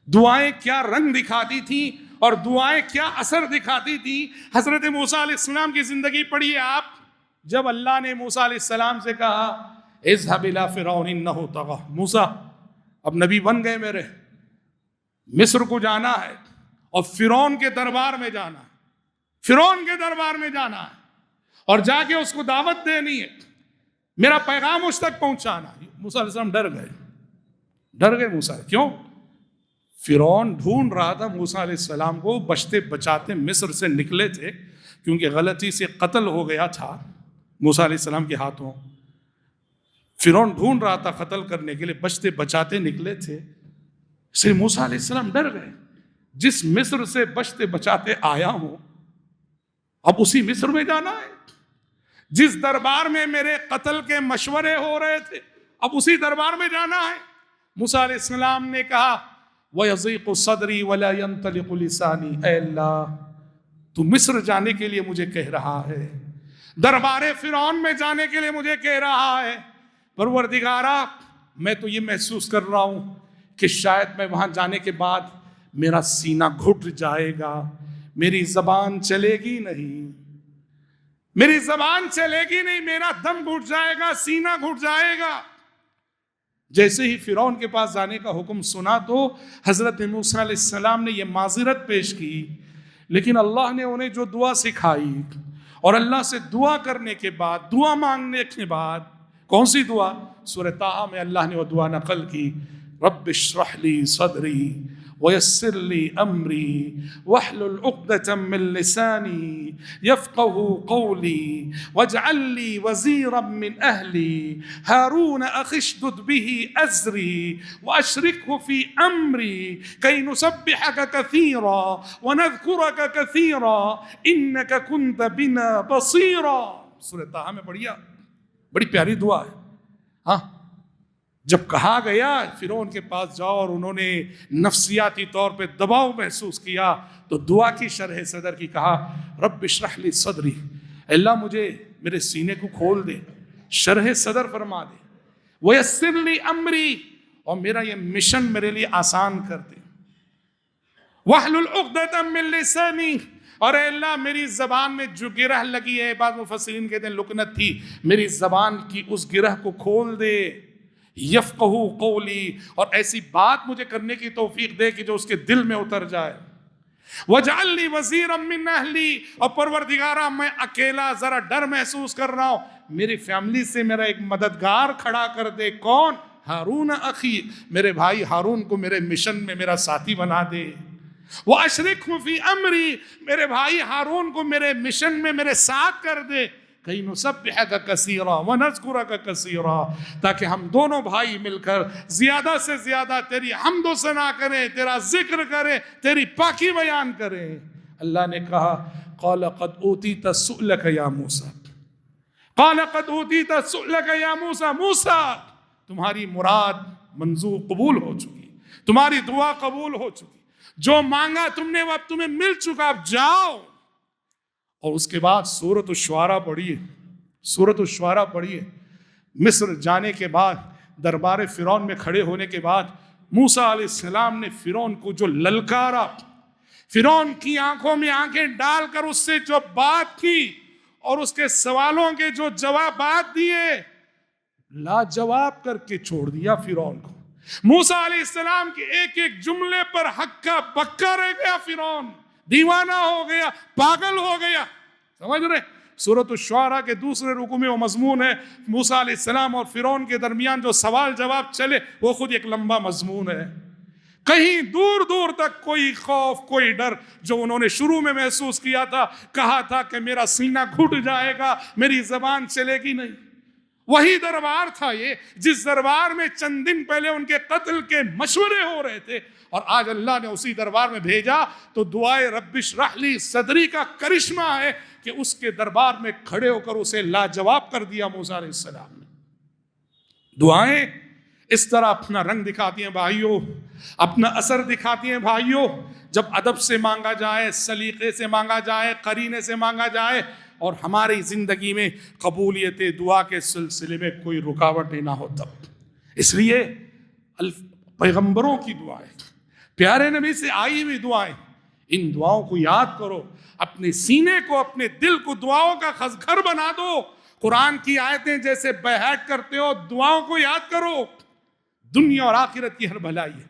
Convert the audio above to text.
دعائیں کیا رنگ دکھاتی تھیں اور دعائیں کیا اثر دکھاتی تھی۔ حضرت موسیٰ علیہ السلام کی زندگی پڑھیے آپ، جب اللہ نے موسیٰ علیہ السلام سے کہا اذهب الى فرعون انه طغى، موسیٰ اب نبی بن گئے میرے، مصر کو جانا ہے اور فرعون کے دربار میں جانا ہے، فرعون کے دربار میں جانا ہے اور جا کے اس کو دعوت دینی ہے، میرا پیغام اس تک پہنچانا ہے۔ موسیٰ علیہ السلام ڈر گئے موسیٰ، کیوں؟ فرعون ڈھونڈ رہا تھا موسیٰ علیہ السلام کو، بچتے بچاتے مصر سے نکلے تھے کیونکہ غلطی سے قتل ہو گیا تھا موسیٰ علیہ السلام کے ہاتھوں، فرعون ڈھونڈ رہا تھا قتل کرنے کے لیے، بچتے بچاتے نکلے تھے، اس لیے موسیٰ علیہ السلام ڈر گئے، جس مصر سے بچتے بچاتے آیا ہوں اب اسی مصر میں جانا ہے، جس دربار میں میرے قتل کے مشورے ہو رہے تھے اب اسی دربار میں جانا ہے۔ موسیٰ علیہ السلام نے کہا وَيَضِيقُ صَدْرِي وَلَا يَنْطَلِقُ لِسَانِي، اے اللہ تو مصر جانے کے لیے مجھے کہہ رہا ہے، دربار فرعون میں جانے کے لیے مجھے کہہ رہا ہے، پروردگارا میں تو یہ محسوس کر رہا ہوں کہ شاید میں وہاں جانے کے بعد میرا سینہ گھٹ جائے گا، میری زبان چلے گی نہیں، میری زبان چلے گی نہیں، میرا دم گھٹ جائے گا، سینہ گھٹ جائے گا۔ جیسے ہی فرعون کے پاس جانے کا حکم سنا تو حضرت موسیٰ علیہ السلام نے یہ معذرت پیش کی، لیکن اللہ نے انہیں جو دعا سکھائی اور اللہ سے دعا کرنے کے بعد، دعا مانگنے کے بعد، کون سی دعا؟ سورہ طٰہٰ میں اللہ نے وہ دعا نقل کی، رب اشرح لی صدری ویسر لی امری واحلل عقدۃ من لسانی یفقہوا قولی واجعل لی وزیرا من اہلی ہارون اخی اشدد بہ ازری واشرکہ فی امری کی نسبحک کثیرا ونذکرک کثیرا انک کنت بنا بصیرا۔ سورہ طٰہٰ میں پڑھیا، بڑی پیاری دعا ہے۔ ہاں، جب کہا گیا فرعون کے پاس جاؤ اور انہوں نے نفسیاتی طور پہ دباؤ محسوس کیا تو دعا کی شرح صدر کی کہا رب اشرح لی صدری، اللہ مجھے میرے سینے کو کھول دے، شرح صدر فرما دے، ویسر لی امری، اور میرا یہ مشن میرے لیے آسان کر دے، واحلل عقدۃ من لسانی، اور اے اللہ میری زبان میں جو گرہ لگی ہے، بعض مفسرین کہتے ہیں لکنت تھی، میری زبان کی اس گرہ کو کھول دے، یفقہوا قولی، اور ایسی بات مجھے کرنے کی توفیق دے کہ جو اس کے دل میں اتر جائے، وَاجْعَلْ لِي وَزِيرًا مِّنْ أَهْلِي، اور پروردگارہ میں اکیلا ذرا ڈر محسوس کر رہا ہوں، میری فیملی سے میرا ایک مددگار کھڑا کر دے، کون؟ ہارون اخی، میرے بھائی ہارون کو میرے مشن میں میرا ساتھی بنا دے، وَأَشْرِكْهُ فِي أَمْرِي، میرے بھائی ہارون کو میرے مشن میں میرے ساتھ کر دے، کہیں نسبحک کثیرا ونذکرک کثیرا، تاکہ ہم دونوں بھائی مل کر زیادہ سے زیادہ تیری حمد و ثنا کریں، تیرا ذکر کریں، تیری پاکی بیان کریں۔ اللہ نے کہا قال قد اوتیت سؤلک یا موسیٰ، قال قد اوتیت سؤلک یا موسیٰ، موسیٰ تمہاری مراد منظور قبول ہو چکی، تمہاری دعا قبول ہو چکی، جو مانگا تم نے وہ اب تمہیں مل چکا، اب جاؤ۔ اور اس کے بعد سورۃ الشعراء پڑھیے، سورۃ الشعراء پڑھیے۔ مصر جانے کے بعد، دربار فرعون میں کھڑے ہونے کے بعد، موسیٰ علیہ السلام نے فرعون کو جو للکارا، فرعون کی آنکھوں میں آنکھیں ڈال کر اس سے جو بات کی اور اس کے سوالوں کے جو جوابات دیے، لاجواب کر کے چھوڑ دیا فرعون کو۔ موسیٰ علیہ السلام کے ایک ایک جملے پر ہکا بکا رہ گیا فرعون، دیوانہ ہو گیا، پاگل ہو گیا، سمجھ رہے؟ سورۃ الشعراء کے دوسرے رکوع میں وہ مضمون ہے، موسیٰ علیہ السلام اور فرعون کے درمیان جو سوال جواب چلے وہ خود ایک لمبا مضمون ہے۔ کہیں دور دور تک کوئی خوف، کوئی ڈر جو انہوں نے شروع میں محسوس کیا تھا، کہا تھا کہ میرا سینہ گھٹ جائے گا، میری زبان چلے گی نہیں، وہی دربار تھا یہ جس دربار میں چند دن پہلے ان کے قتل کے مشورے ہو رہے تھے، اور آج اللہ نے اسی دربار میں بھیجا تو دعائے رب اشرح لی صدری کا کرشمہ ہے کہ اس کے دربار میں کھڑے ہو کر اسے لاجواب کر دیا موسیٰ علیہ السلام نے۔ دعائیں اس طرح اپنا رنگ دکھاتی ہیں بھائیوں، اپنا اثر دکھاتی ہیں بھائیوں، جب ادب سے مانگا جائے، سلیقے سے مانگا جائے، قرینے سے مانگا جائے، اور ہماری زندگی میں قبولیت دعا کے سلسلے میں کوئی رکاوٹ نہ ہو تب۔ اس لیے پیغمبروں کی دعائیں، پیارے نبی سے آئی ہوئی دعائیں، ان دعاؤں کو یاد کرو، اپنے سینے کو، اپنے دل کو دعاؤں کا گھر بنا دو۔ قرآن کی آیتیں جیسے بیہٹ کرتے ہو، دعاؤں کو یاد کرو، دنیا اور آخرت کی ہر بھلائی ہے۔